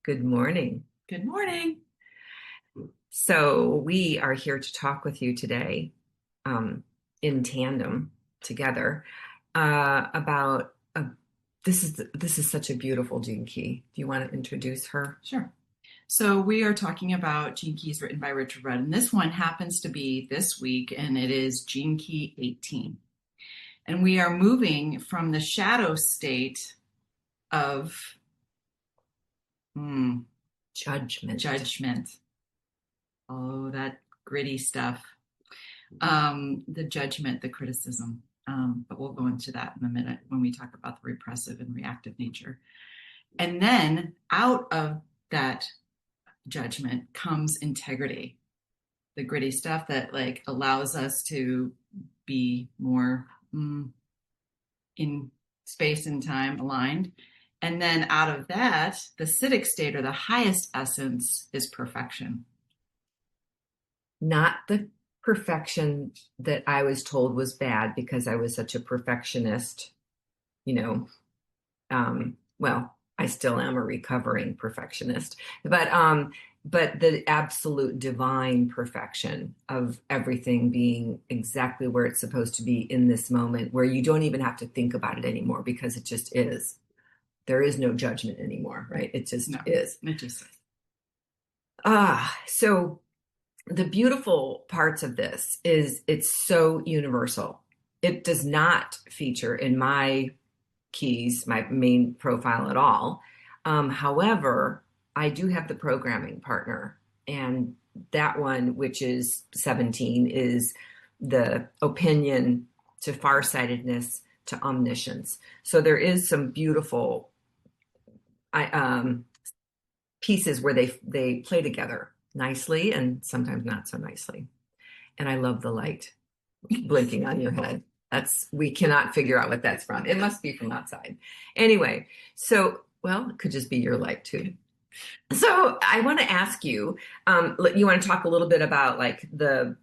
Good morning. Good morning. So we are here to talk with you today, in tandem together, about this is such a beautiful gene key. Do you want to introduce her? Sure. So we are talking about Gene Keys written by Richard Rudd, and this one happens to be this week, and it is Gene Key 18. And we are moving from the shadow state of judgment. Oh, that gritty stuff. The judgment, the criticism. But we'll go into that in a minute when we talk about the repressive and reactive nature. And then out of that judgment comes integrity, the gritty stuff that allows us to be more in space and time aligned. And then out of that, the acidic state, or the highest essence, is perfection. Not the perfection that I was told was bad because I was such a perfectionist, well, I still am a recovering perfectionist, but the absolute divine perfection of everything being exactly where it's supposed to be in this moment, where you don't even have to think about it anymore because it just is. There is no judgment anymore, right? It just is. It just is. So the beautiful parts of this is it's so universal. It does not feature in my keys, my main profile at all. However, I do have the programming partner, and that one, which is 17, is the opinion to farsightedness to omniscience. So there is some beautiful pieces where they play together nicely and sometimes not so nicely. And I love the light blinking on your head. We cannot figure out what that's from. It must be from outside. Anyway, well, it could just be your light too. So I want to ask you, you want to talk a little bit about the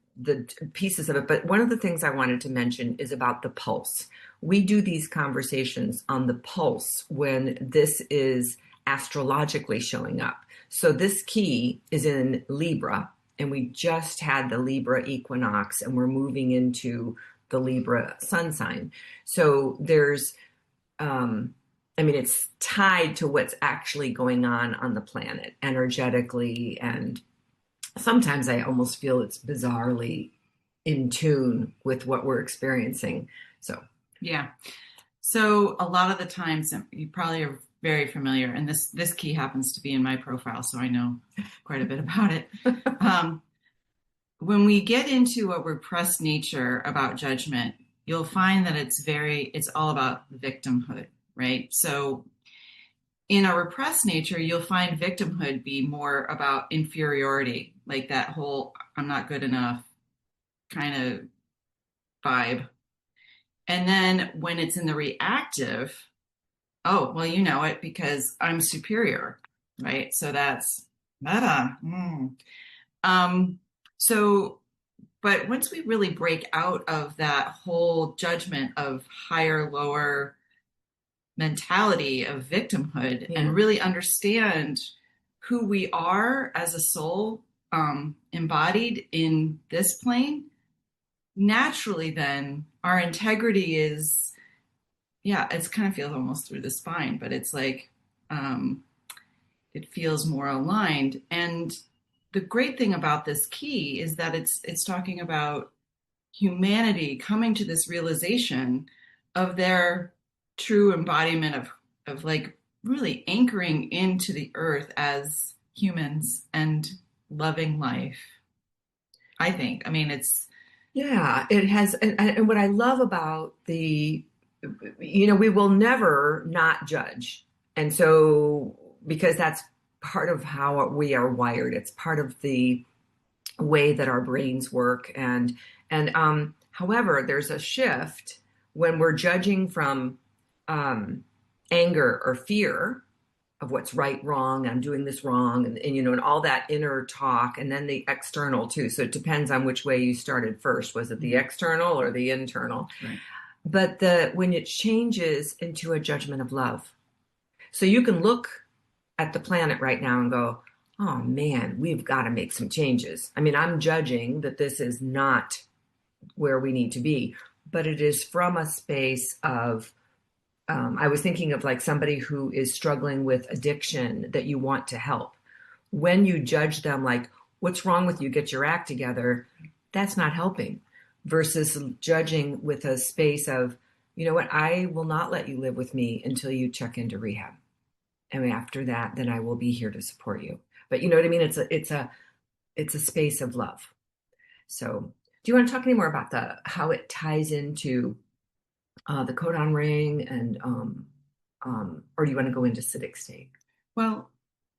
pieces of it, but one of the things I wanted to mention is about the pulse. We do these conversations on the pulse when this is astrologically showing up. So this key is in Libra, and we just had the Libra equinox, and we're moving into the Libra sun sign. So there's, it's tied to what's actually going on the planet energetically. And sometimes I almost feel it's bizarrely in tune with what we're experiencing. So, yeah. So a lot of the times, you probably are very familiar, and this key happens to be in my profile, so I know quite a bit about it. When we get into a repressed nature about judgment, you'll find that it's all about victimhood, right? So in a repressed nature, you'll find victimhood be more about inferiority, like that whole I'm not good enough kind of vibe. And then when it's in the reactive, oh, well, you know it because I'm superior, right? So that's meta. But once we really break out of that whole judgment of higher, lower mentality of victimhood, and really understand who we are as a soul, embodied in this plane, naturally then our integrity is, it kind of feels almost through the spine, but it's like it feels more aligned. And the great thing about this key is that it's talking about humanity coming to this realization of their true embodiment of really anchoring into the earth as humans and loving life. I think. It's... Yeah, it has. And what I love about we will never not judge. And so, because that's part of how we are wired, it's part of the way that our brains work. And however, there's a shift when we're judging from anger or fear of what's right, wrong, I'm doing this wrong, and all that inner talk, and then the external too. So it depends on which way you started first. Was it the external or the internal? Right. But when it changes into a judgment of love. So you can look at the planet right now and go, oh man, we've got to make some changes. I mean, I'm judging that this is not where we need to be, but it is from a space of, I was thinking of like somebody who is struggling with addiction that you want to help. When you judge them like, what's wrong with you? Get your act together. That's not helping, versus judging with a space of, you know what, I will not let you live with me until you check into rehab. And after that, then I will be here to support you. But you know what I mean? It's a space of love. So do you want to talk any more about how it ties into the codon ring and or do you want to go into citic state? Well,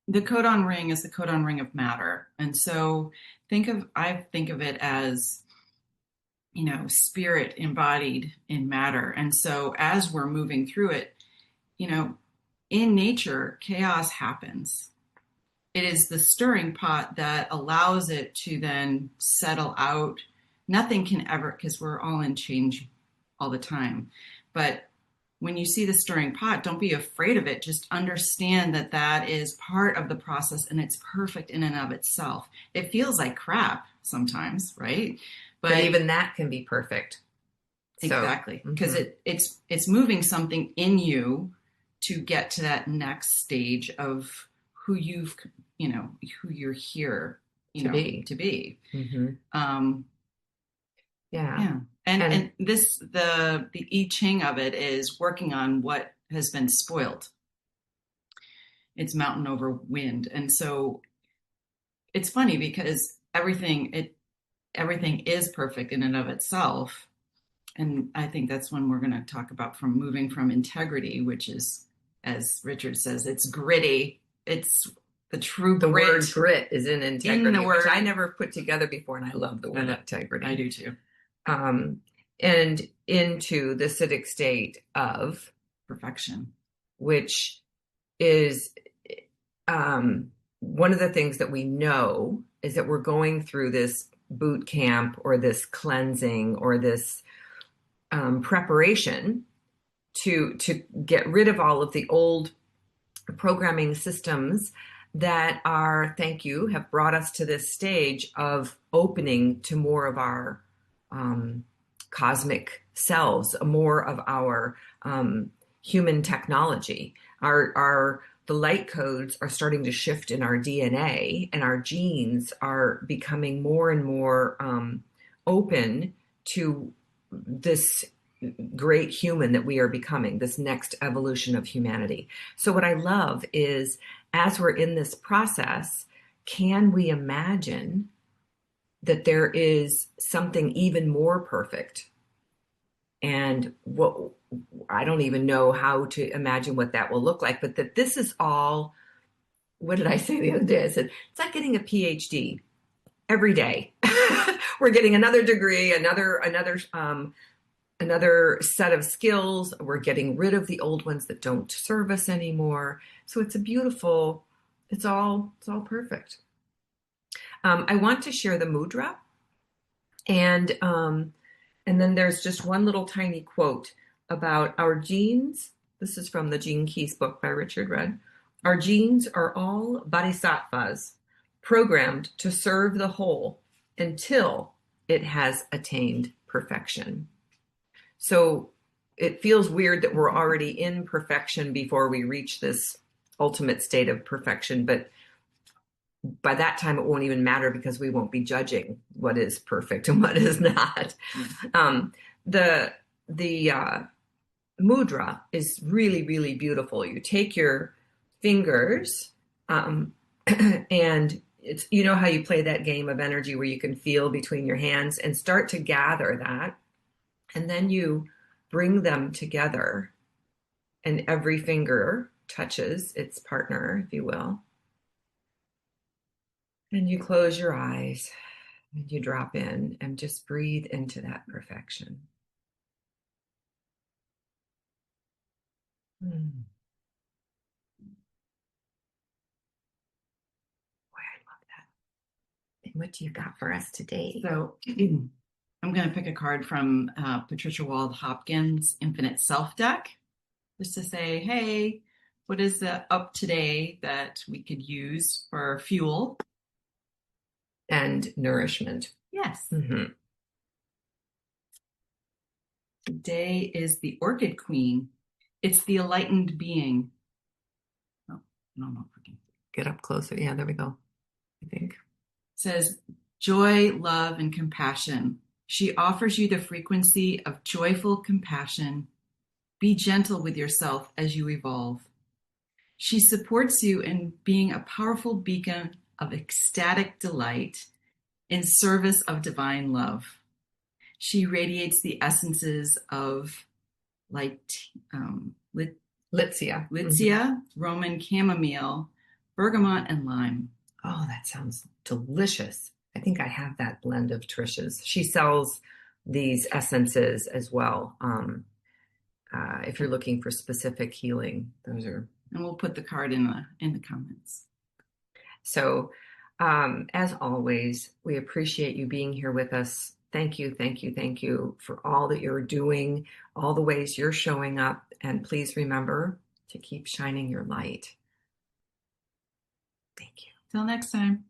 the codon ring is the codon ring of matter. And so I think of it as, spirit embodied in matter. And so as we're moving through it, in nature, chaos happens. It is the stirring pot that allows it to then settle out. Nothing can ever, because we're all in change all the time. But when you see the stirring pot, don't be afraid of it. Just understand that that is part of the process and it's perfect in and of itself. It feels like crap sometimes, right? But even that can be perfect. Exactly. Because it's moving something in you to get to that next stage of who who you're here, to be. Mm-hmm. Yeah. And this, the I Ching of it is working on what has been spoiled. It's mountain over wind. And so it's funny because everything is perfect in and of itself. And I think that's when we're going to talk about from moving from integrity, which is, as Richard says, it's gritty. It's the true the grit. word grit is in integrity, in the word, which I never put together before. And I love the word integrity. I do too. And into the citic state of perfection, which is one of the things that we know is that we're going through this boot camp or this cleansing or this preparation to get rid of all of the old programming systems that have brought us to this stage of opening to more of our cosmic selves, more of our human technology. The light codes are starting to shift in our DNA, and our genes are becoming more and more open to this great human that we are becoming, this next evolution of humanity. So what I love is, as we're in this process, can we imagine that there is something even more perfect? And I don't even know how to imagine what that will look like, but that this is all, what did I say the other day? I said, it's like getting a PhD every day. We're getting another degree, another set of skills. We're getting rid of the old ones that don't serve us anymore. So it's all perfect. I want to share the mudra, and then there's just one little tiny quote about our genes. This is from the Gene Keys book by Richard Rudd. Our genes are all bodhisattvas, programmed to serve the whole until it has attained perfection. So it feels weird that we're already in perfection before we reach this ultimate state of perfection, but by that time it won't even matter because we won't be judging what is perfect and what is not. The mudra is really, really beautiful. You take your fingers and it's, how you play that game of energy where you can feel between your hands and start to gather that. And then you bring them together and every finger touches its partner, if you will. And you close your eyes and you drop in and just breathe into that perfection. Boy, I love that. And what do you got for us today? So I'm going to pick a card from Patricia Wald-Hopkins' Infinite Self deck, just to say, hey, What is the up today that we could use for fuel? And nourishment. Yes. Mm-hmm. Today is the Orchid Queen. It's the enlightened being. Oh, no, no, freaking. Get up closer. Yeah, there we go. I think. It says joy, love, and compassion. She offers you the frequency of joyful compassion. Be gentle with yourself as you evolve. She supports you in being a powerful beacon of ecstatic delight in service of divine love. She radiates the essences of Litsia. Roman chamomile, bergamot, and lime. Oh, that sounds delicious. I think I have that blend of Trisha's. She sells these essences as well. If you're looking for specific healing, those are. And we'll put the card in the comments. So, as always, we appreciate you being here with us. Thank you, thank you, thank you for all that you're doing, all the ways you're showing up. And please remember to keep shining your light. Thank you. Till next time.